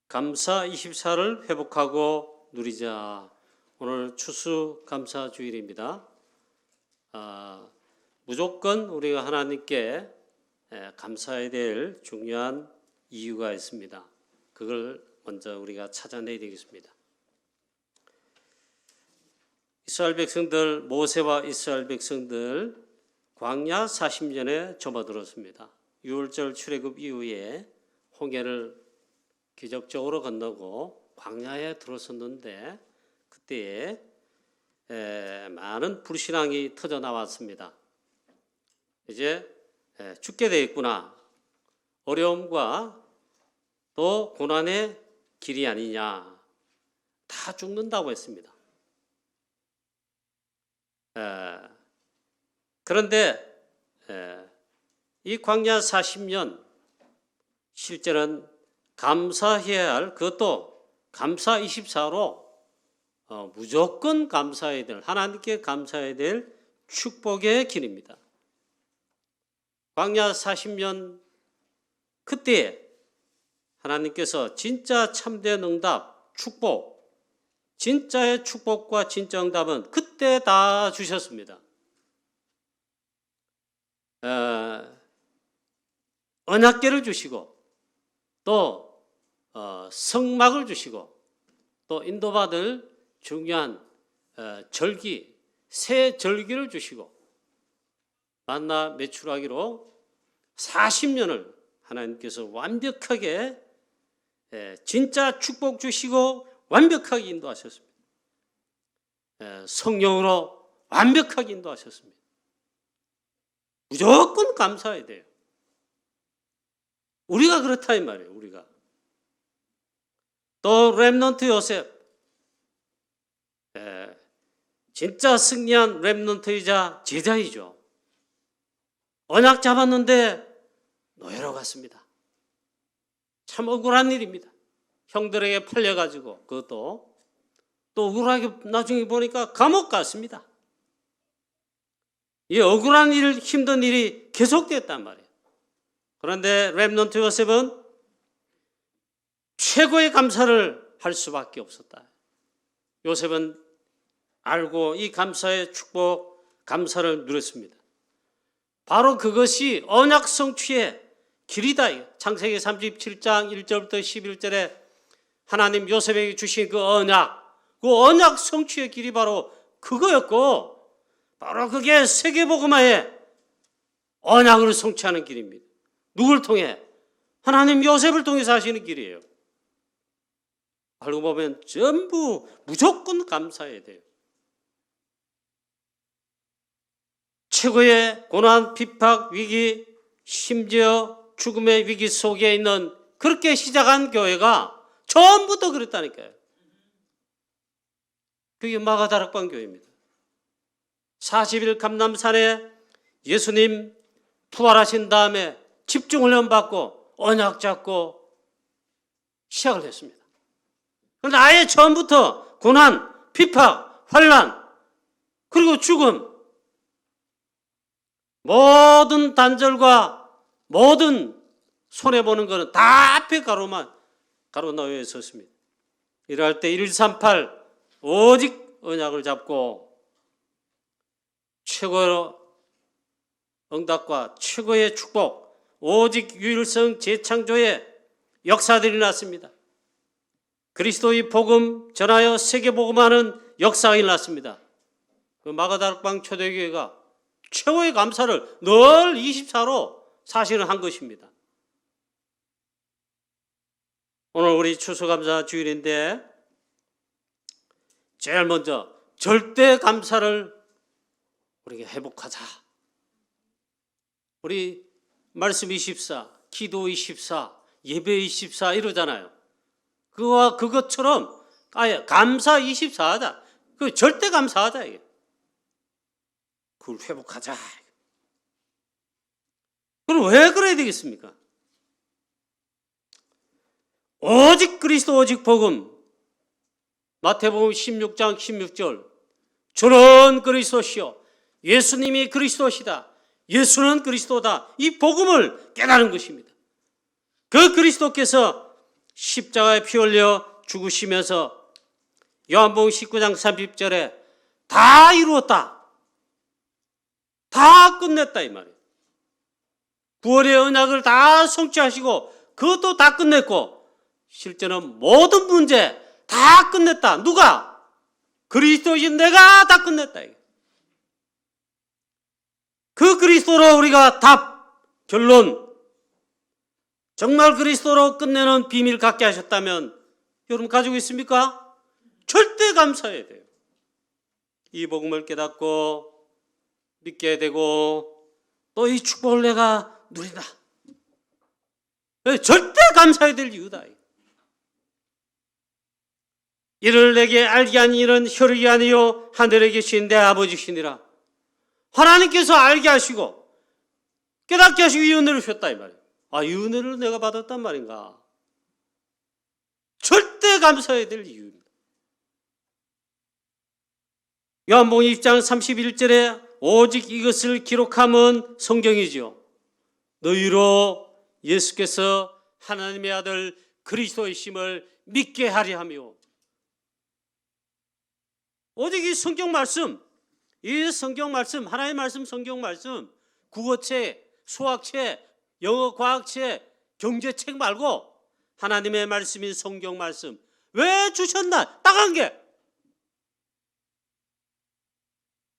감사 24를 회복하고 누리자. 오늘 추수감사 주일입니다. 무조건 우리가 하나님께 감사해야 될 중요한 이유가 있습니다. 그걸 먼저 우리가 찾아내야 되겠습니다. 이스라엘 백성들, 모세와 이스라엘 백성들 광야 40년에 접어들었습니다. 6월절 출애굽 이후에 홍해를 기적적으로 건너고 광야에 들어섰는데 그때에 많은 불신앙이 터져 나왔습니다. 이제 죽게 되겠구나. 어려움과 또 고난의 길이 아니냐. 다 죽는다고 했습니다. 그런데 이 광야 40년 실제는 감사해야 할, 그것도 감사 24로 무조건 감사해야 될, 하나님께 감사해야 될 축복의 길입니다. 광야 40년 그때 하나님께서 진짜 참된 응답, 축복, 진짜의 축복과 진짜 응답은 그때 다 주셨습니다. 언약궤를 주시고 또 성막을 주시고 또 인도받을 중요한 절기, 새 절기를 주시고 만나 매출하기로 40년을 하나님께서 완벽하게 진짜 축복 주시고 완벽하게 인도하셨습니다. 성령으로 완벽하게 인도하셨습니다. 무조건 감사해야 돼요. 우리가 그렇다 이 말이에요. 우리가 또 렘넌트 요셉, 진짜 승리한 렘넌트이자 제자이죠. 언약 잡았는데 노예로 갔습니다. 참 억울한 일입니다. 형들에게 팔려가지고 그것도 또 억울하게 나중에 보니까 감옥 갔습니다. 이 억울한 일, 힘든 일이 계속됐단 말이에요. 그런데 렘넌트 요셉은 최고의 감사를 할 수밖에 없었다. 요셉은 알고 이 감사의 축복, 감사를 누렸습니다. 바로 그것이 언약 성취의 길이다. 창세기 37장 1절부터 11절에 하나님 요셉에게 주신 그 언약 성취의 길이 바로 그거였고, 바로 그게 세계복음화의 언약을 성취하는 길입니다. 누굴 통해? 하나님 요셉을 통해서 하시는 길이에요. 알고 보면 전부 무조건 감사해야 돼요. 최고의 고난, 핍박, 위기, 심지어 죽음의 위기 속에 있는 그렇게 시작한 교회가 처음부터 그랬다니까요. 그게 마가다락방 교회입니다. 40일 감람산에 예수님 부활하신 다음에 집중훈련 받고 언약 잡고 시작을 했습니다. 그런데 아예 처음부터 고난, 핍박, 환난, 그리고 죽음, 모든 단절과 모든 손해보는 것은 다 앞에 가로나에 섰습니다. 이럴 때 138 오직 언약을 잡고 최고의 응답과 최고의 축복, 오직 유일성 재창조의 역사들이 났습니다. 그리스도의 복음 전하여 세계복음하는 역사가 일어났습니다. 그 마가다락방 초대교회가 최고의 감사를 늘 24로 사실은 한 것입니다. 오늘 우리 추수감사 주일인데 제일 먼저 절대 감사를 우리가 회복하자. 우리 말씀 24, 기도 24, 예배 24 이러잖아요. 그것처럼 아예 감사 24 하자. 그 절대 감사하자 이게. 그걸 회복하자. 그럼 왜 그래야 되겠습니까? 오직 그리스도 오직 복음. 마태복음 16장 16절. 주는 그리스도시요 예수님이 그리스도시다. 예수는 그리스도다. 이 복음을 깨달은 것입니다. 그 그리스도께서 십자가에 피 흘려 죽으시면서 요한복음 19장 30절에 다 이루었다, 다 끝냈다 이 말이에요. 구원의 언약을 다 성취하시고 그것도 다 끝냈고 실제는 모든 문제 다 끝냈다. 누가? 그리스도인 내가 다 끝냈다. 그 그리스도로 우리가 답, 결론, 정말 그리스도로 끝내는 비밀 갖게 하셨다면 여러분 가지고 있습니까? 절대 감사해야 돼요. 이 복음을 깨닫고 믿게 되고 또 이 축복을 내가 누린다. 절대 감사해야 될 이유다. 이를 내게 알게 한 이는 혈육이 아니요 하늘에 계신 내 아버지시니라. 하나님께서 알게 하시고 깨닫게 하시고 이 은혜를 주셨다 이 말이에요. 아, 이 은혜를 내가 받았단 말인가? 절대 감사해야 될 이유입니다. 요한복음 2장 31절에 오직 이것을 기록함은 성경이지요. 너희로 예수께서 하나님의 아들 그리스도이심을 믿게 하려 하며. 오직 이 성경 말씀, 이 성경 말씀, 하나님의 말씀, 성경 말씀, 국어책, 수학책, 영어 과학책, 경제책 말고 하나님의 말씀인 성경 말씀 왜 주셨나? 딱 한 개.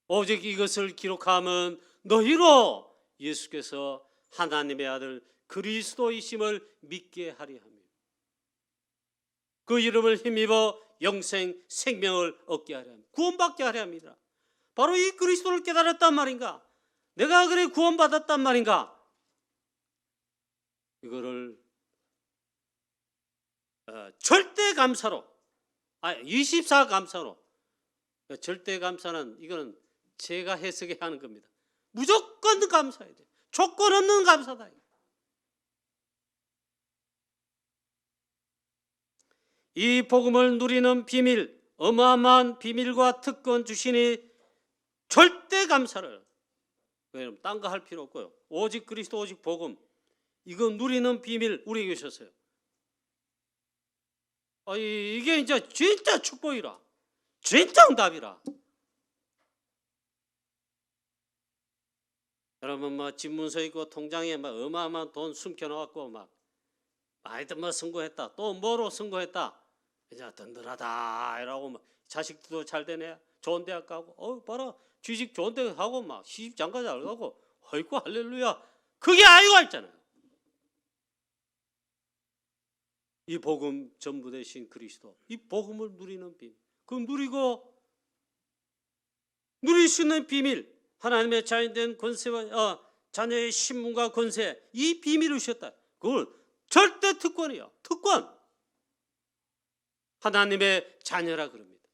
오직 이것을 기록함은 너희로 예수께서 하나님의 아들 그리스도이심을 믿게 하려 하며 그 이름을 힘입어 영생 생명을 얻게 하려 합니다. 구원받게 하려 합니다. 바로 이 그리스도를 깨달았단 말인가? 내가 그래 구원받았단 말인가? 이거를 절대 감사로, 24 감사로. 절대 감사는 이거는 제가 해석해야 하는 겁니다. 무조건 감사해야 돼. 조건 없는 감사다. 이 복음을 누리는 비밀, 어마어마한 비밀과 특권 주시니 절대 감사를. 왜냐면 딴 거 할 필요 없고요. 오직 그리스도, 오직 복음. 이거 누리는 비밀 우리에게 주셨어요. 이게 이제 진짜 축복이라. 진짜 응답이라. 여러분 집문서 있고 통장에 어마어마한 돈 숨겨놓았고 많이들 성공했다. 또 뭐로 성공했다. 이제 든든하다 이라고 자식도 잘 되네. 좋은 대학 가고 봐라 취직 좋은 데 가고 시집 장가 잘 가고 어이구 할렐루야. 그게 아이고 있잖아요. 이 복음 전부 되신 그리스도, 이 복음을 누리는 비밀. 그 누리고 누릴 수 있는 비밀, 하나님의 자녀된 권세와 자녀의 신분과 권세, 이 비밀을 주셨다. 그걸 절대 특권이에요. 특권. 하나님의 자녀라 그럽니다.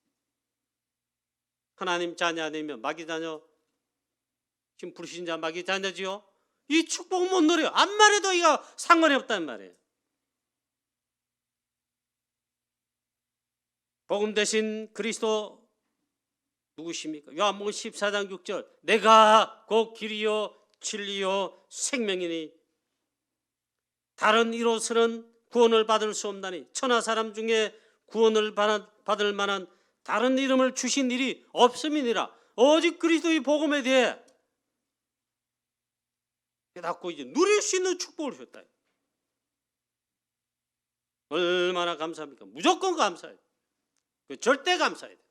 하나님 자녀 아니면 마귀 자녀, 지금 불신자 마귀 자녀지요. 이 축복 못 누려요. 암만 해도 이거 상관이 없단 말이에요. 복음 대신 그리스도 누구십니까? 요한복음 14장 6절 내가 곧 길이요 진리요 생명이니 다른 이로서는 구원을 받을 수 없나니 천하 사람 중에 구원을 받을 만한 다른 이름을 주신 일이 없음이니라. 오직 그리스도의 복음에 대해 깨닫고 이제 누릴 수 있는 축복을 주셨다. 얼마나 감사합니까? 무조건 감사해요. 절대 감사해야 돼요.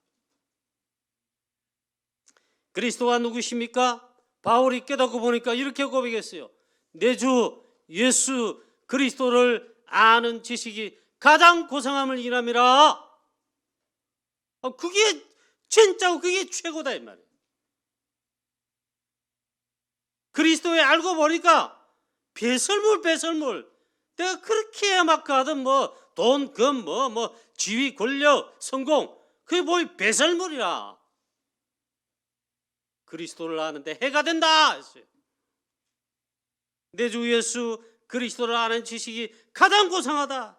그리스도가 누구십니까? 바울이 깨닫고 보니까 이렇게 고백했어요. 내 주 예수 그리스도를 아는 지식이 가장 고상함을 인함이라. 그게 진짜고 그게 최고다 이 말이에요. 그리스도에 알고 보니까 배설물 내가 그렇게 하든 돈, 금, 지위, 권력, 성공 그게 배설물이라. 그리스도를 아는데 해가 된다 했어요. 내 주 예수 그리스도를 아는 지식이 가장 고상하다.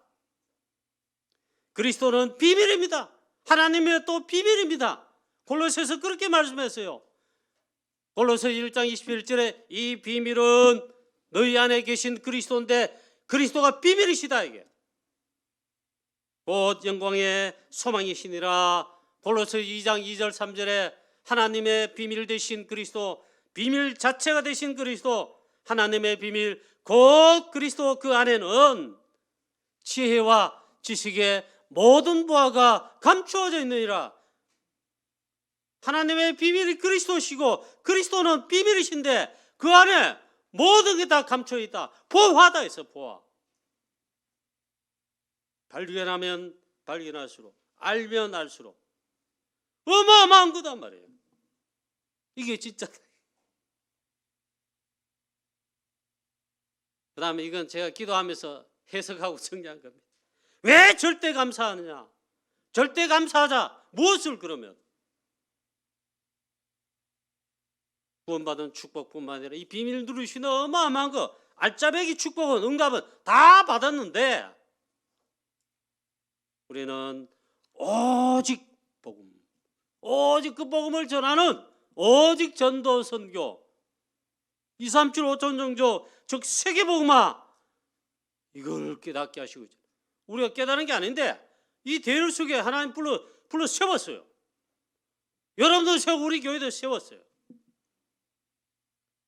그리스도는 비밀입니다. 하나님의 또 비밀입니다. 골로새서 그렇게 말씀했어요. 골로새 1장 21절에 이 비밀은 너희 안에 계신 그리스도인데 그리스도가 비밀이시다 이게. 곧 영광의 소망이시니라. 골로새 2장 2절 3절에 하나님의 비밀 되신 그리스도, 비밀 자체가 되신 그리스도, 하나님의 비밀 곧 그리스도, 그 안에는 지혜와 지식의 모든 보화가 감추어져 있느니라. 하나님의 비밀이 그리스도시고 그리스도는 비밀이신데 그 안에 모든 게 다 감춰 있다. 보화다 했어, 보화. 발견하면 발견할수록, 알면 알수록 어마어마한 거단 말이에요. 이게 진짜. 그 다음에 이건 제가 기도하면서 해석하고 정리한 겁니다. 왜 절대 감사하느냐? 절대 감사하자. 무엇을 그러면? 구원받은 축복뿐만 아니라 이 비밀 누리시는 어마어마한 거, 알짜배기 축복은, 응답은 다 받았는데 우리는 오직 복음, 오직 그 복음을 전하는 오직 전도 선교, 2, 3, 7, 5천 정조, 즉 세계복음화, 이걸 깨닫게 하시고 있죠. 우리가 깨닫는 게 아닌데 이 대열 속에 하나님 불러 세웠어요. 여러분도 세우고 우리 교회도 세웠어요.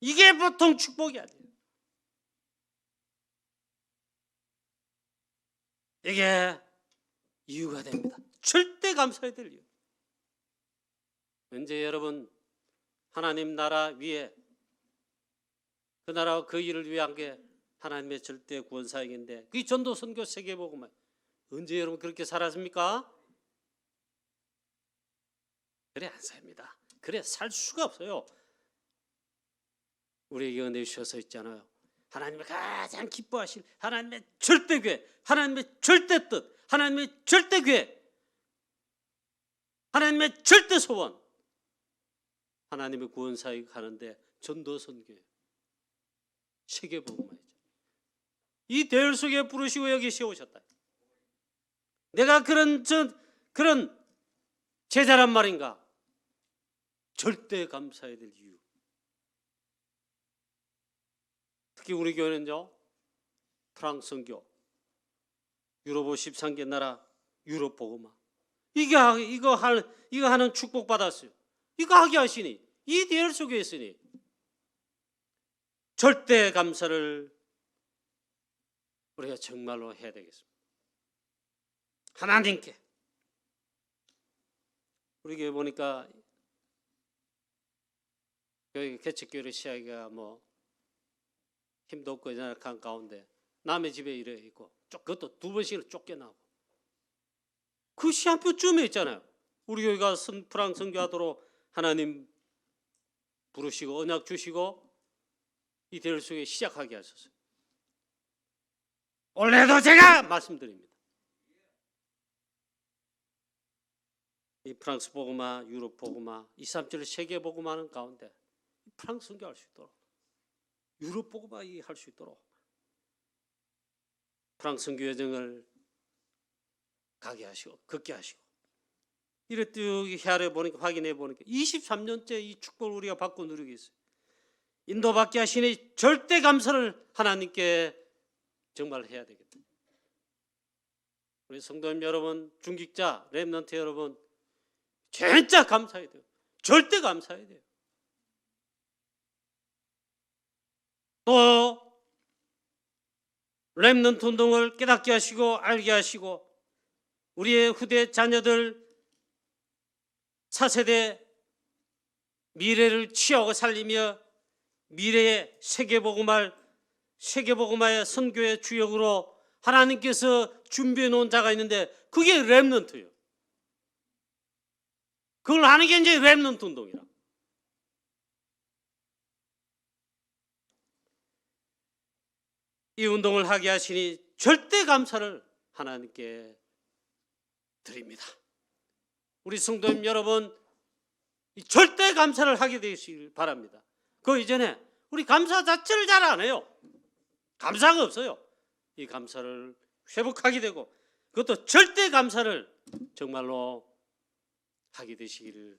이게 보통 축복이 아니에요. 이게 이유가 됩니다. 절대 감사해야 될 이유. 언제 여러분 하나님 나라 위에, 그 나라와 그 일을 위한 게 하나님의 절대 구원 사역인데 그게 전도 선교 세계복음화. 언제 여러분 그렇게 살았습니까? 그래 안 삽니다. 그래 살 수가 없어요. 우리에게 은혜 주셔서 있잖아요. 하나님이 가장 기뻐하실 하나님의 절대 계획, 하나님의 절대 뜻, 하나님의 절대 계획, 하나님의 절대 소원, 하나님의 구원 사역 하는데 전도 선교예요. 세계복음화이죠. 이 대열 속에 부르시고 여기 세우셨다. 내가 그런 제자란 말인가? 절대 감사해야 될 이유. 특히 우리 교회는요, 프랑스 선교, 유럽 13개 나라 유럽 복음화, 이거 하는 축복 받았어요. 이거 하게 하시니, 이 대열 속에 있으니 절대 감사를 우리가 정말로 해야 되겠습니다. 하나님께. 우리 교회 보니까 여기 개척교회 시작이가 뭐 힘도 없고 연약한 가운데 남의 집에 이래 있고, 그것도 2번씩은 쫓겨나고, 그 시한표쯤에 있잖아요. 우리 교회가 프랑스 선교하도록 하나님 부르시고 언약 주시고 이 대열 속에 시작하게 하셨어요. 올해도 제가 말씀드립니다. 이 프랑스 복음화, 유럽 복음화, 2, 3, 7 세계 복음화는 가운데 프랑스 선교할 수 있도록, 유럽 복음화 할 수 있도록 프랑스 선교 여정을 가게 하시고 걷게 하시고, 이랬더니 헤아려 보니까, 확인해 보니까 23년째 이 축복을 우리가 받고 누리고 있어요. 인도받게 하시니 절대 감사를 하나님께 정말 해야 되겠다. 우리 성도님 여러분, 중직자, 렘넌트 여러분, 진짜 감사해야 돼요. 절대 감사해야 돼요. 또 렘넌트 운동을 깨닫게 하시고 알게 하시고, 우리의 후대 자녀들 4세대 미래를 취하고 살리며 미래의 세계복음화의 선교의 주역으로 하나님께서 준비해 놓은 자가 있는데 그게 렘넌트예요. 그걸 하는 게 이제 렘넌트 운동이라. 이 운동을 하게 하시니 절대 감사를 하나님께 드립니다. 우리 성도님 여러분, 절대 감사를 하게 되시길 바랍니다. 그 이전에 우리 감사 자체를 잘 안 해요. 감사가 없어요. 이 감사를 회복하게 되고, 그것도 절대 감사를 정말로 하게 되시기를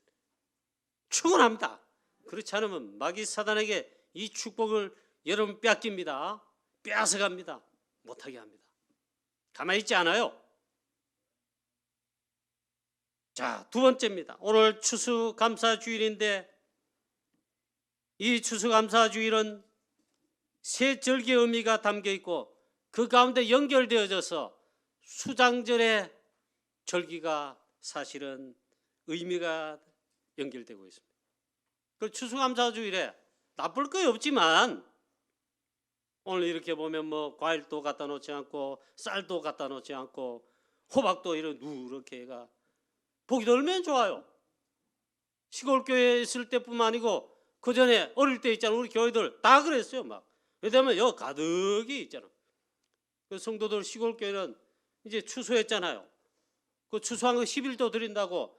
축원합니다. 그렇지 않으면 마귀 사단에게 이 축복을 여러분 뺏깁니다. 빼앗아갑니다. 못하게 합니다. 가만히 있지 않아요. 자, 두 번째입니다. 오늘 추수감사주일인데 이 추수감사주일은 세 절기의 의미가 담겨 있고 그 가운데 연결되어져서 수장절의 절기가 사실은 의미가 연결되고 있습니다. 그 추수감사주일에 나쁠 거 없지만 오늘 이렇게 보면 뭐 과일도 갖다 놓지 않고 쌀도 갖다 놓지 않고 호박도 이런 누렇게가 보기도 얼마나 좋아요. 시골 교회에 있을 때뿐만 아니고 그 전에 어릴 때 있잖아, 우리 교회들 다 그랬어요. 막 왜냐면 여기 가득이 있잖아. 그 성도들 시골 교회는 이제 추수했잖아요. 그 추수한 거 11조 드린다고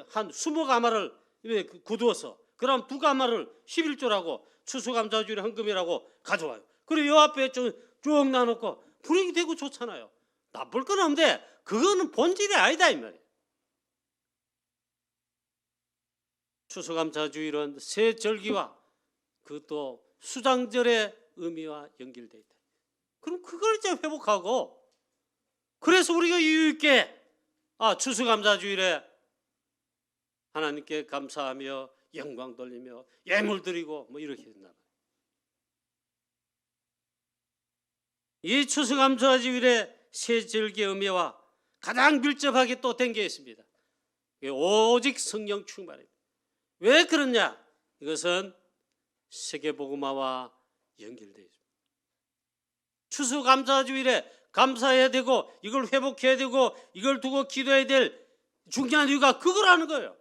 한 20가마를 굳어서 그럼 2가마를 11조라고 추수감사주일 헌금이라고 가져와요. 그리고 요 앞에 쭉 나놓고 분위기 되고 좋잖아요. 나쁠 건 없는데 그거는 본질이 아니다 이 말이에요. 추수감사주일은 새 절기와 그것도 수장절의 의미와 연결되어 있다. 그럼 그걸 이제 회복하고 그래서 우리가 이유 있게 추수감사주일에 하나님께 감사하며 영광 돌리며 예물 드리고 뭐 이렇게 된다. 이 추수감사주일의 새 절기의 의미와 가장 밀접하게 또 댕겨 있습니다. 오직 성령 충만입니다. 왜 그러냐? 이것은 세계복음화와 연결되어 있습니다. 추수감사주일에 감사해야 되고 이걸 회복해야 되고 이걸 두고 기도해야 될 중요한 이유가 그거라는 거예요.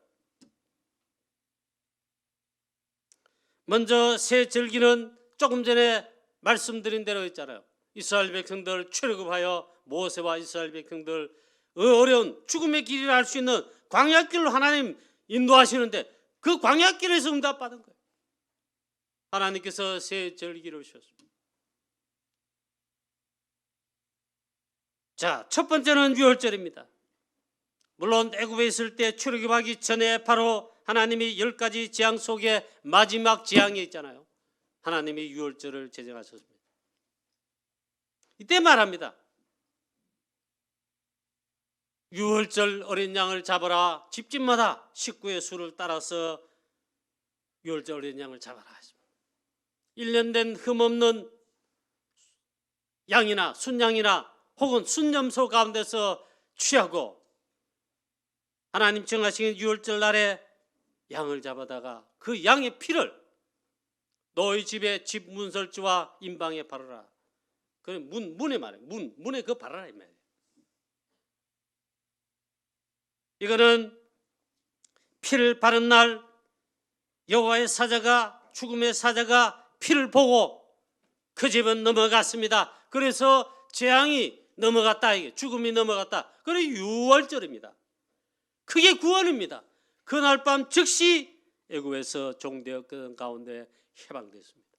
먼저 새 절기는 조금 전에 말씀드린 대로 있잖아요. 이스라엘 백성들 출애굽하여 모세와 이스라엘 백성들 어려운 죽음의 길을 알 수 있는 광야길로 하나님 인도하시는데 그 광야길에서 응답받은 거예요. 하나님께서 새 절기를 주셨습니다. 자, 첫 번째는 유월절입니다. 물론 애굽에 있을 때 출애굽하기 전에 바로 하나님이 10가지 재앙 속에 마지막 재앙이 있잖아요. 하나님이 유월절을 제정하셨습니다. 이때 말합니다. 유월절 어린 양을 잡아라. 집집마다 식구의 수를 따라서 유월절 어린 양을 잡아라. 1년 된 흠없는 양이나 순양이나 혹은 순염소 가운데서 취하고 하나님 정하신 유월절 날에 양을 잡아다가 그 양의 피를 너희 집의 집 문설주와 임방에 바르라. 그 문에 말이에요. 문에 그거 바르라 이 말이에요. 이거는 피를 바른 날 여호와의 사자가 죽음의 사자가 피를 보고 그 집은 넘어갔습니다. 그래서 재앙이 넘어갔다. 이게 죽음이 넘어갔다. 그래 유월절입니다. 그게 구원입니다. 그날 밤 즉시 애굽에서 종되었던 가운데 해방됐습니다.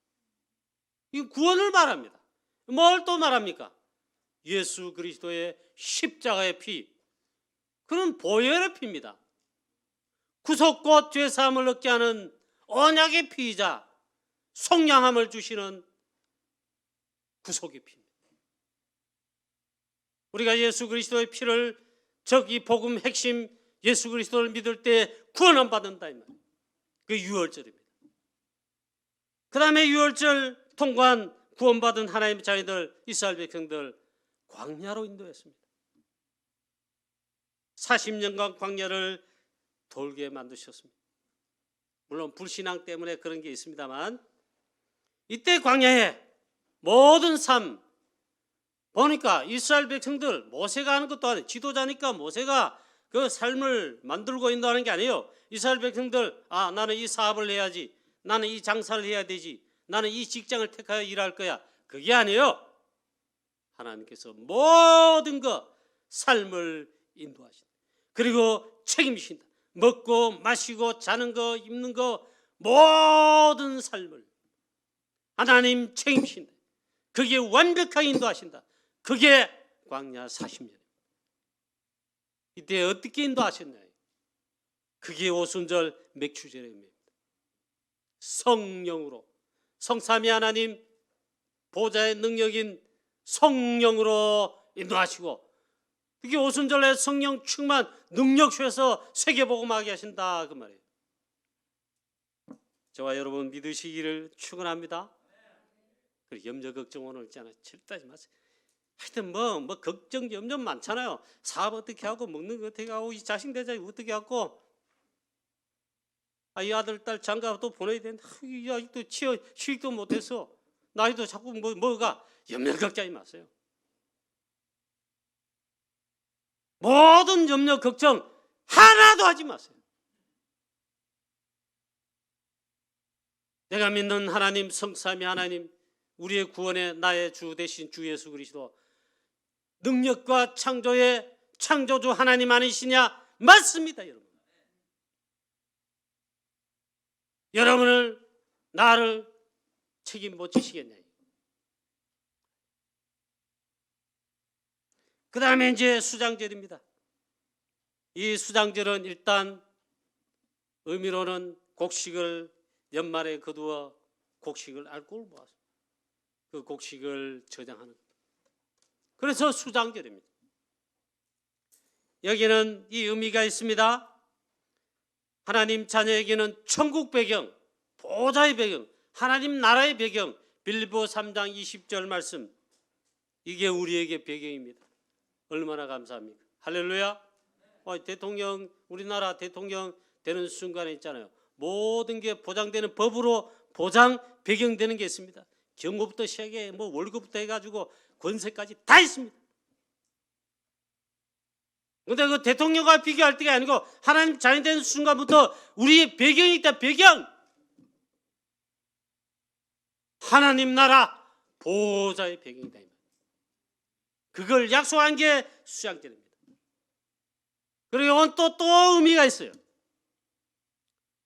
이 구원을 말합니다. 뭘 또 말합니까? 예수 그리스도의 십자가의 피, 그는 보혈의 피입니다. 구속과 죄사함을 얻게 하는 언약의 피이자 속량함을 주시는 구속의 피입니다. 우리가 예수 그리스도의 피를 이 복음 핵심 예수 그리스도를 믿을 때 구원을 받는다 이 말이에요. 그 유월절입니다. 그 다음에 유월절 통과한 구원받은 하나님의 자녀들 이스라엘 백성들 광야로 인도했습니다. 40년간 광야를 돌게 만드셨습니다. 물론 불신앙 때문에 그런 게 있습니다만 이때 광야에 모든 삶 보니까 이스라엘 백성들 모세가 하는 것도 아니에요. 지도자니까 모세가 그 삶을 만들고 인도하는 게 아니에요. 이스라엘 백성들 나는 이 사업을 해야지, 나는 이 장사를 해야 되지, 나는 이 직장을 택하여 일할 거야. 그게 아니에요. 하나님께서 모든 것 삶을 인도하신다. 그리고 책임지신다. 먹고 마시고 자는 거 입는 거 모든 삶을 하나님 책임지신다. 그게 완벽하게 인도하신다. 그게 광야 40년. 이때 어떻게 인도하셨나요? 그게 오순절 맥추제례입니다. 성령으로 성삼위 하나님 보좌의 능력인 성령으로 인도하시고 특히 오순절에 성령 충만 능력주에서 세계복음하게 하신다 그 말이에요. 저와 여러분 믿으시기를 축원합니다. 그리고 염려 걱정 오늘 있잖아요. 절대 하지 마세요. 하여튼 뭐 걱정 염려 많잖아요. 사업 어떻게 하고 먹는 거 어떻게 하고 이 자식 내 자식 어떻게 하고 이 아들 딸 장가도 보내야 되는데 이 아직도 취직도 못해서 나이도 자꾸 뭐가 염려 걱정하지 마세요. 모든 염려 걱정 하나도 하지 마세요. 내가 믿는 하나님 성삼위 하나님 우리의 구원의 나의 주 되신 주 예수 그리스도 능력과 창조의 창조주 하나님 아니시냐? 맞습니다. 여러분을 나를 책임 못 지시겠냐? 그 다음에 이제 수장절입니다. 이 수장절은 일단 의미로는 곡식을 연말에 거두어 곡식을 알코올 모아서 그 곡식을 저장하는 겁니다. 그래서 수장절입니다. 여기는 이 의미가 있습니다. 하나님 자녀에게는 천국 배경, 보좌의 배경, 하나님 나라의 배경, 빌립보 3장 20절 말씀 이게 우리에게 배경입니다. 얼마나 감사합니까? 할렐루야. 대통령 우리나라 대통령 되는 순간에 있잖아요. 모든 게 보장되는 법으로 보장 배경되는 게 있습니다. 경고부터 시작해 월급부터 해가지고 권세까지 다 있습니다. 그런데 그 대통령과 비교할 때가 아니고 하나님 자녀 되는 순간부터 우리의 배경이 있다. 배경 하나님 나라 보좌의 배경이다. 그걸 약속한 게 수장절입니다. 그리고 또 의미가 있어요.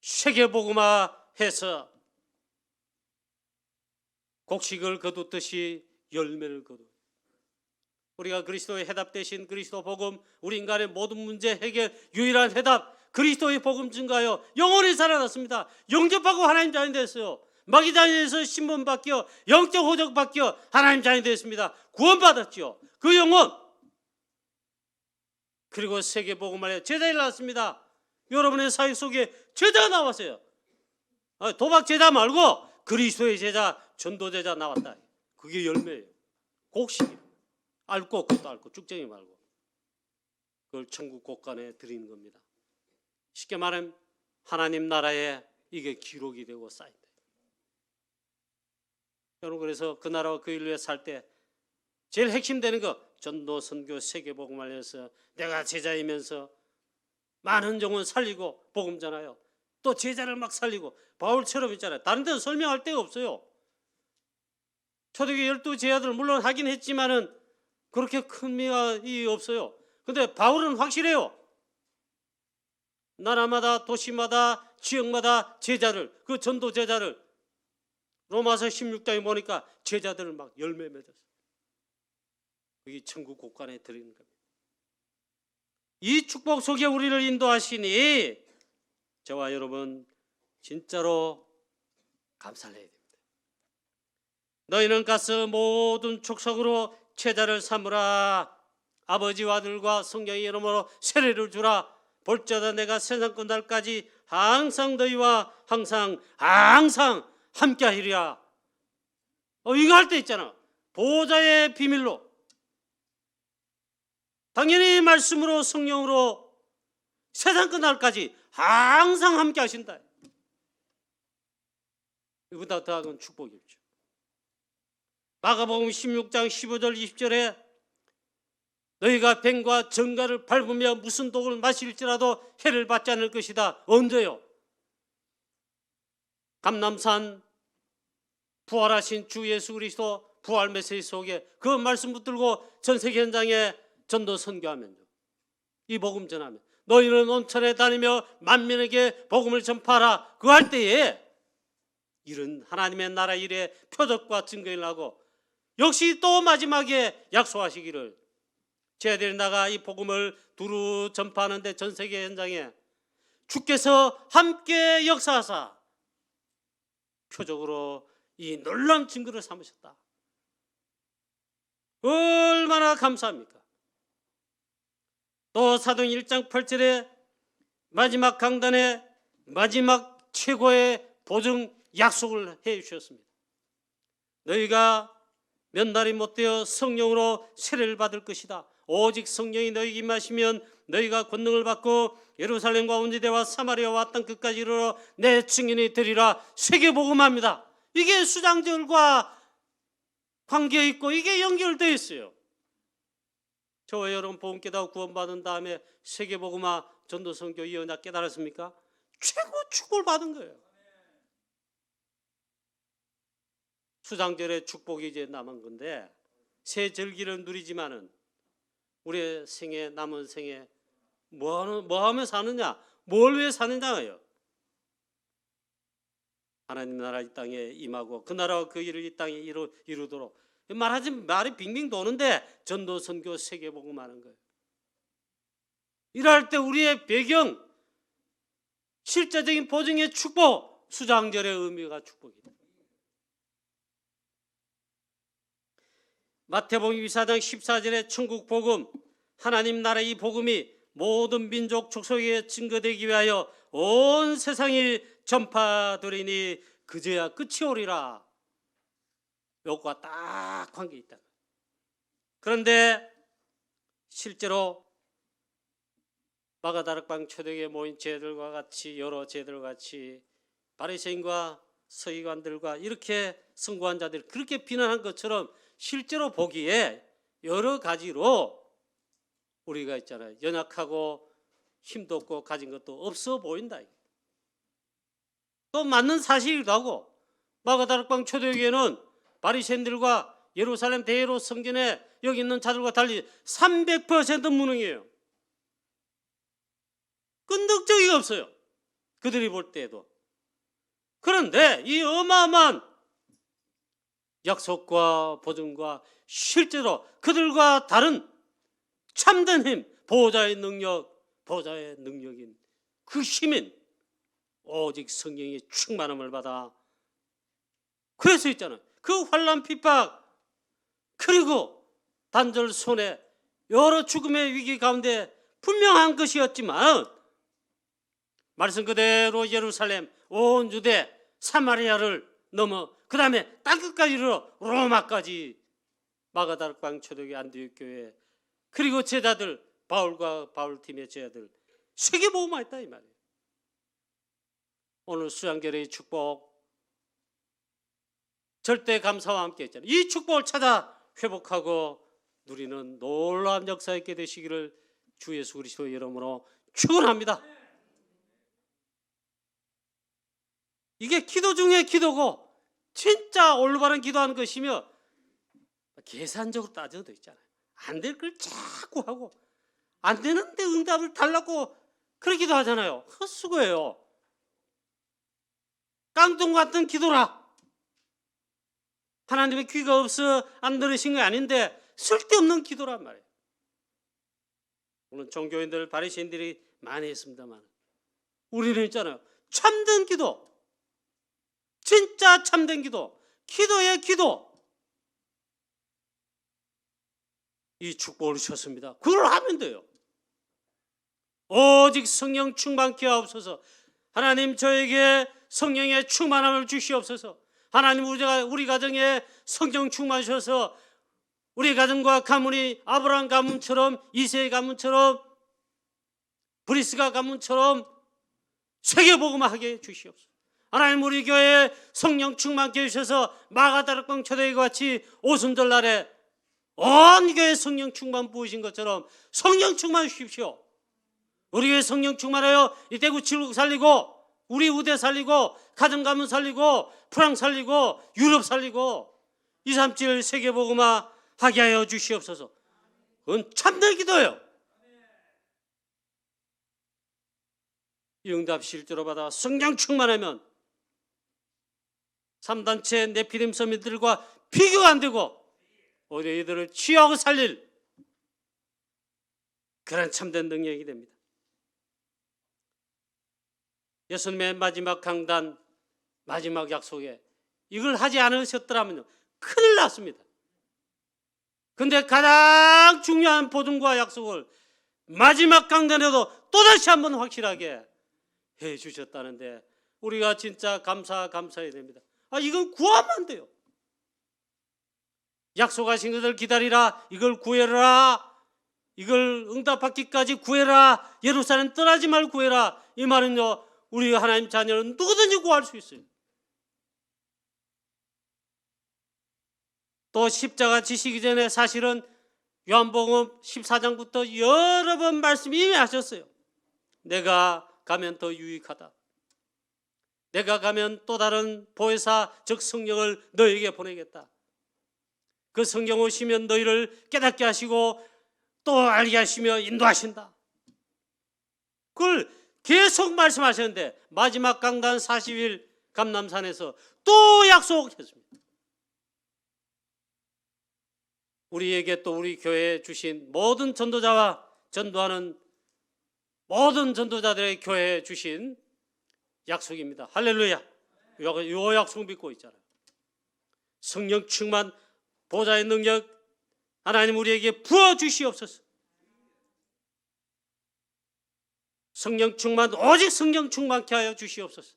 세계복음화해서 곡식을 거두듯이 열매를 거두. 우리가 그리스도의 해답 대신 그리스도 복음, 우리 인간의 모든 문제 해결 유일한 해답 그리스도의 복음 증가하여 영원히 살아났습니다. 영접하고 하나님 자녀 됐어요. 마귀 자녀에서 신분 바뀌어 영적 호적 바뀌어 하나님 자녀 됐습니다. 구원받았죠. 그 영혼 그리고 세계복음화에 제자를 낳았습니다. 여러분의 사회 속에 제자가 나왔어요. 도박 제자 말고 그리스도의 제자, 전도 제자 나왔다. 그게 열매예요. 곡식이에요. 앓고 그것도 앓고 쭉쟁이 말고 그걸 천국 곳간에 드리는 겁니다. 쉽게 말하면 하나님 나라에 이게 기록이 되고 쌓인다. 여러분 그래서 그 나라와 그 인류에 살 때 제일 핵심되는 거 전도 선교 세계복음을 위해서 내가 제자이면서 많은 영혼 살리고 복음 전하여 또 제자를 막 살리고 바울처럼 있잖아요. 다른 데는 설명할 데가 없어요. 초대교회 12제자들 물론 하긴 했지만은 그렇게 큰 의미가 없어요. 근데 바울은 확실해요. 나라마다 도시마다 지역마다 제자를 그 전도 제자를 로마서 16장에 보니까 제자들을 막 열매 맺었어요. 그게 천국 곳간에 드리는 겁니다. 이 축복 속에 우리를 인도하시니 저와 여러분 진짜로 감사를 해야 됩니다. 너희는 가서 모든 족속으로 제자를 삼으라. 아버지와 아들과 성령의 이름으로 세례를 주라. 볼지어다 내가 세상 끝날까지 항상 너희와 항상 함께 하리라. 이거 할 때 있잖아. 보좌의 비밀로 당연히 말씀으로 성령으로 세상 끝날까지 항상 함께 하신다. 이보다 더한 축복이 없죠. 마가복음 16장 15절 20절에 너희가 뱀과 정갈을 밟으며 무슨 독을 마실지라도 해를 받지 않을 것이다. 언제요? 감람산 부활하신 주 예수 그리스도 부활 메시지 속에 그 말씀 붙들고 전 세계 현장에 전도 선교하면요. 이 복음 전하면 너희는 온천에 다니며 만민에게 복음을 전파하라. 그 할 때에 이런 하나님의 나라 일의 표적과 증거를 하고 역시 또 마지막에 약속하시기를 제자들이 나가 이 복음을 두루 전파하는데 전 세계 현장에 주께서 함께 역사하사 표적으로 이 놀라운 증거를 삼으셨다. 얼마나 감사합니까? 또 사도행 1장 8절에 마지막 강단의 마지막 최고의 보증 약속을 해 주셨습니다. 너희가 몇 날이 못되어 성령으로 세례를 받을 것이다. 오직 성령이 너희에게 임하시면 너희가 권능을 받고 예루살렘과 온 유대와 사마리아와 땅 끝까지 이르러 내 증인이 되리라. 세계복음합니다. 이게 수장절과 관계 있고 이게 연결되어 있어요. 저와 여러분 복음 깨닫고 구원받은 다음에 세계복음화 전도선교 이 언약 깨달았습니까? 최고 축복을 받은 거예요. 수장절의 축복이 이제 남은 건데 새 절기를 누리지만은 우리의 생애 남은 생애 뭐 하며 사느냐, 뭘 위해 사느냐예요. 하나님 나라 이 땅에 임하고 그 나라와 그 일을 이 땅에 이루도록 말이 빙빙 도는데 전도 선교 세계복음 하는 거예요. 이럴 때 우리의 배경 실제적인 보증의 축복, 수장절의 의미가 축복이다. 마태복음 24장 14절에 천국 복음, 하나님 나라의 이 복음이 모든 민족 족속에 증거되기 위하여 온 세상이 전파되리니 그제야 끝이 오리라. 요거와 딱 관계 있다. 그런데 실제로 마가다락방 초대교회에 모인 제들과 같이 여러 제들과 같이 바리새인과 서기관들과 이렇게 성공한 자들이 그렇게 비난한 것처럼 실제로 보기에 여러 가지로 우리가 있잖아요. 연약하고 힘도 없고 가진 것도 없어 보인다. 또 맞는 사실이기도 하고 마가다락방 초대교회는 바리새인들과 예루살렘 대회로 성전에 여기 있는 자들과 달리 300% 무능이에요. 끈덕저기가 없어요. 그들이 볼 때에도. 그런데 이 어마어마한 약속과 보증과 실제로 그들과 다른 참된 힘, 보호자의 능력인 그 힘인 오직 성령의 충만함을 받아 그래서 있잖아요. 그 환난 핍박 그리고 단절 손해 여러 죽음의 위기 가운데 분명한 것이었지만 말씀 그대로 예루살렘 온 유대 사마리아를 넘어 그 다음에 땅끝까지 이르러 로마까지 마가다락방 초대교회 안디옥 교회 그리고 제자들 바울과 바울팀의 제자들 세계복음화했다 이 말이에요. 오늘 수양절의 축복 절대 감사와 함께 했잖아요. 이 축복을 찾아 회복하고 누리는 놀라운 역사 있게 되시기를 주 예수 그리스도의 이름으로 축원합니다. 이게 기도 중에 기도고 진짜 올바른 기도하는 것이며 계산적으로 따져도 있잖아요. 안 될 걸 자꾸 하고 안 되는데 응답을 달라고 그러기도 하잖아요. 헛수고예요. 깡통 같은 기도라. 하나님의 귀가 없어 안 들으신 게 아닌데 쓸데없는 기도란 말이에요. 물론 종교인들 바리새인들이 많이 했습니다만 우리는 있잖아요. 참된 기도, 진짜 참된 기도, 기도의 기도. 이 축복을 주셨습니다. 그걸 하면 돼요. 오직 성령 충만케 하옵소서. 하나님 저에게 성령의 충만함을 주시옵소서. 하나님 우리 가정에 성령 충만하셔서 우리 가정과 가문이 아브라함 가문처럼 이세의 가문처럼 브리스가 가문처럼 세계복음화하게 주시옵소서. 하나님 우리 교회에 성령 충만케 해주셔서 마가다락방 초대교회와 같이 오순절 날에 온 교회에 성령 충만 부으신 것처럼 성령 충만 주십시오. 우리 교회 성령 충만하여 이 대구 칠국 살리고 우리 우대 살리고 가정 가문 살리고 프랑스 살리고 유럽 살리고 237 세계복음화 하게 하여 주시옵소서. 그건 참된 기도예요. 이 응답 실제로 받아 성령 충만하면 3단체 네피림 서민들과 비교가 안 되고 오히려 이들을 치유하고 살릴 그런 참된 능력이 됩니다. 예수님의 마지막 강단, 마지막 약속에 이걸 하지 않으셨더라면 큰일 났습니다. 근데 가장 중요한 보증과 약속을 마지막 강단에도 또다시 한번 확실하게 해 주셨다는데 우리가 진짜 감사해야 됩니다. 이건 구하면 안 돼요. 약속하신 것을 기다리라. 이걸 구해라. 이걸 응답받기까지 구해라. 예루살렘 떠나지 말고 구해라. 이 말은요, 우리 하나님 자녀는 누구든지 구할 수 있어요. 또 십자가 지시기 전에 사실은 요한복음 14장부터 여러 번 말씀이 이미 하셨어요. 내가 가면 더 유익하다. 내가 가면 또 다른 보혜사 즉 성령을 너에게 보내겠다. 그 성령 오시면 너희를 깨닫게 하시고 또 알게 하시며 인도하신다. 그걸 계속 말씀하셨는데 마지막 강단 40일 감람산에서 또 약속했습니다. 우리에게 또 우리 교회에 주신 모든 전도자와 전도하는 모든 전도자들의 교회에 주신 약속입니다. 할렐루야. 요 약속 믿고 있잖아요. 성령 충만 보좌의 능력 하나님 우리에게 부어주시옵소서. 성령 충만 오직 성령 충만케 하여 주시옵소서.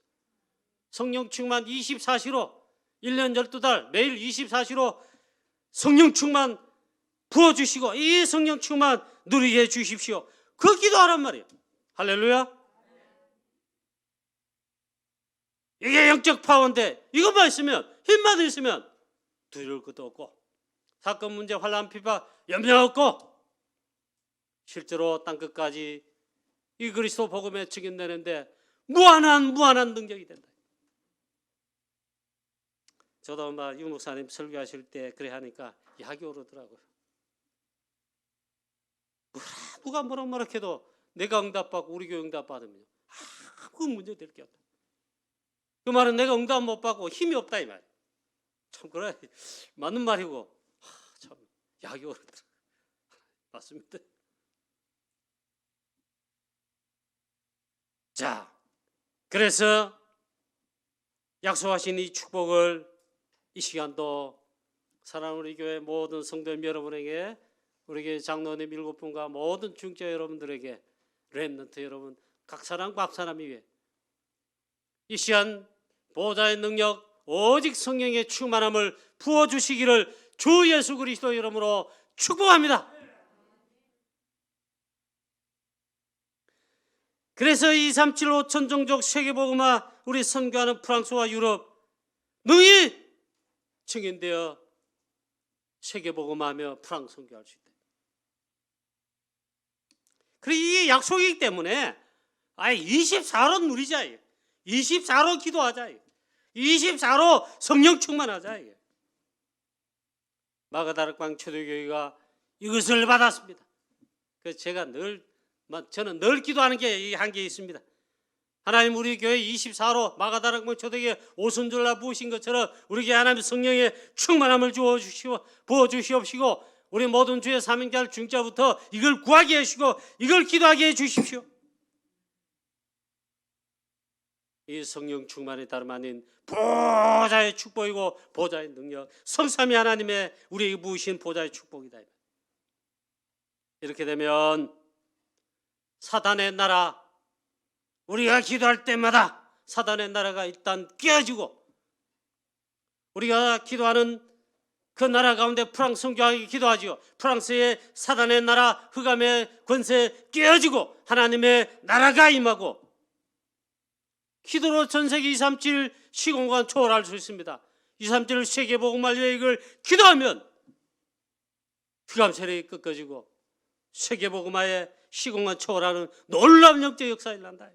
성령 충만 24시로 1년 12달 매일 24시로 성령 충만 부어주시고 이 성령 충만 누리게 해주십시오. 그 기도하란 말이에요. 할렐루야. 이게 영적 파워인데 이것만 있으면 힘만 있으면 두려울 것도 없고 사건 문제 환난 비파 염려 없고 실제로 땅끝까지 이 그리스도 복음에 증인되는데 무한한 능력이 된다. 저도 유 목사님 설교하실 때 그래 하니까 약이 오르더라고요. 누가 뭐라 해도 내가 응답받고 우리 교회 응답받으면 아무 문제 될 게 없다. 그 말은 내가 응답 못 받고 힘이 없다 이 말. 참 그래 맞는 말이고 참 약이 오르더라고요. 맞습니다. 자, 그래서 약속하신 이 축복을 이 시간도 사랑하는 우리 교회 모든 성도님 여러분에게 우리 교회 장로님 7분과 모든 중재 여러분들에게 렘넌트 여러분 각 사람 위해 이 시간 보좌의 능력 오직 성령의 충만함을 부어주시기를 주 예수 그리스도 이름으로 축복합니다. 그래서 237 5천 종족 세계복음화 우리 선교하는 프랑스와 유럽 능히 증인되어 세계복음화하며 프랑스 선교할 수 있다. 그리고 이게 약속이기 때문에 24로 누리자. 24로 기도하자. 24로 성령 충만하자. 마가다락방 초대교회가 이것을 받았습니다. 그래서 저는 늘 기도하는 게 한 게 있습니다. 하나님 우리 교회 24로 마가다락방 초대교회 오순절날 부으신 것처럼 우리 교회 하나님 성령의 충만함을 부어주시옵시고 우리 모든 주의 사명자를 중자부터 이걸 구하게 해주시고 이걸 기도하게 해주십시오. 이 성령 충만이 다름 아닌 보좌의 축복이고 보좌의 능력 성삼위 하나님의 우리에게 부으신 보좌의 축복이다. 이렇게 되면 사단의 나라 우리가 기도할 때마다 사단의 나라가 일단 깨어지고 우리가 기도하는 그 나라 가운데 프랑스 선교하기 기도하지요. 프랑스의 사단의 나라 흑암의 권세 깨어지고 하나님의 나라가 임하고 기도로 전세계 237 시공간 초월할 수 있습니다. 237 세계복음화 여행을 기도하면 흑암 세력이 꺾어지고 세계복음화의 시공간 초월하는 놀라운 영적 역사가 일어난다.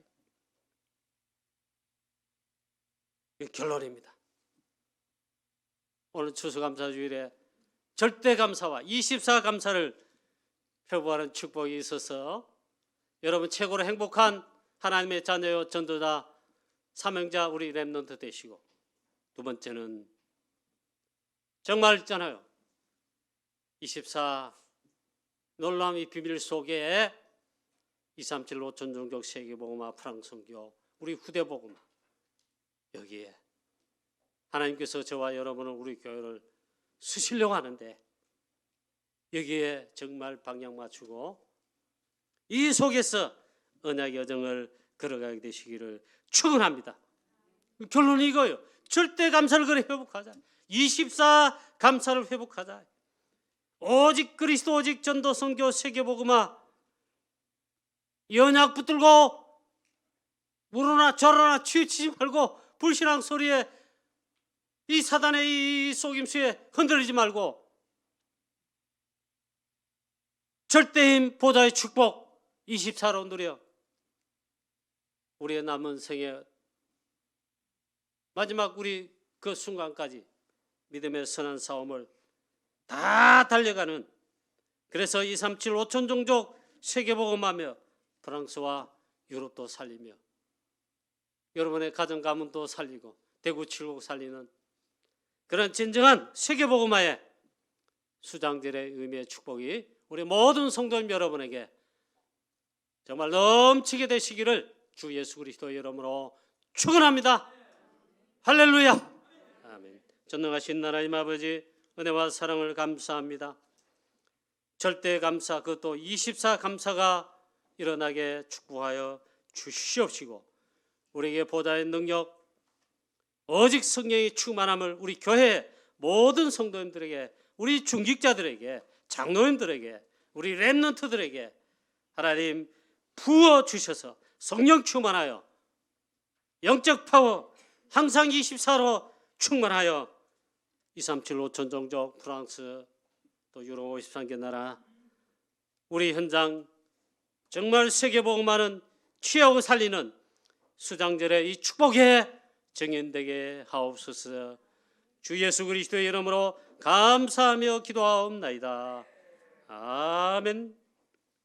이게 결론입니다. 오늘 추수감사주일에 절대감사와 24감사를 표부하는 축복이 있어서 여러분 최고로 행복한 하나님의 자녀요 전도자 사명자 우리 렘넌트 되시고 두 번째는 정말 있잖아요. 24 놀라움의 비밀 속에 237 5천 종족 세계복음화 프랑스 선교 우리 후대복음화 여기에 하나님께서 저와 여러분을 우리 교회를 쓰시려고 하는데 여기에 정말 방향 맞추고 이 속에서 언약의 여정을 걸어가게 되시기를 축원합니다. 결론이 이거예요. 절대 감사를 그래 회복하자. 24 감사를 회복하자. 오직 그리스도, 오직 전도, 선교, 세계복음화, 이 언약 붙들고 물어나 저러나 치우치지 말고, 불신앙 소리에 이 사단의 이 속임수에 흔들리지 말고, 절대임 보좌의 축복 24로 누려 우리의 남은 생애 마지막 우리 그 순간까지 믿음의 선한 싸움을 다 달려가는, 그래서 237 5천 종족 세계복음하며 프랑스와 유럽도 살리며 여러분의 가정 가문도 살리고 대구 칠곡 살리는 그런 진정한 세계복음화의 수장들의 의미의 축복이 우리 모든 성도님 여러분에게 정말 넘치게 되시기를 주 예수 그리스도의 이름으로 축원합니다. 할렐루야. 아멘. 전능하신 하나님 아버지, 은혜와 사랑을 감사합니다. 절대 감사, 그것도 24 감사가 일어나게 축복하여 주시옵시고, 우리에게 보다의 능력, 오직 성령의 충만함을 우리 교회 모든 성도님들에게, 우리 중직자들에게, 장로님들에게, 우리 렘넌트들에게 하나님 부어주셔서 성령 충만하여 영적 파워 항상 24로 충만하여 237 5천 종족 프랑스 또 유럽 53개 나라 우리 현장 정말 세계복음화는 취하고 살리는 수장절의 이 축복의 정연되게 하옵소서. 주 예수 그리스도의 이름으로 감사하며 기도하옵나이다. 아멘.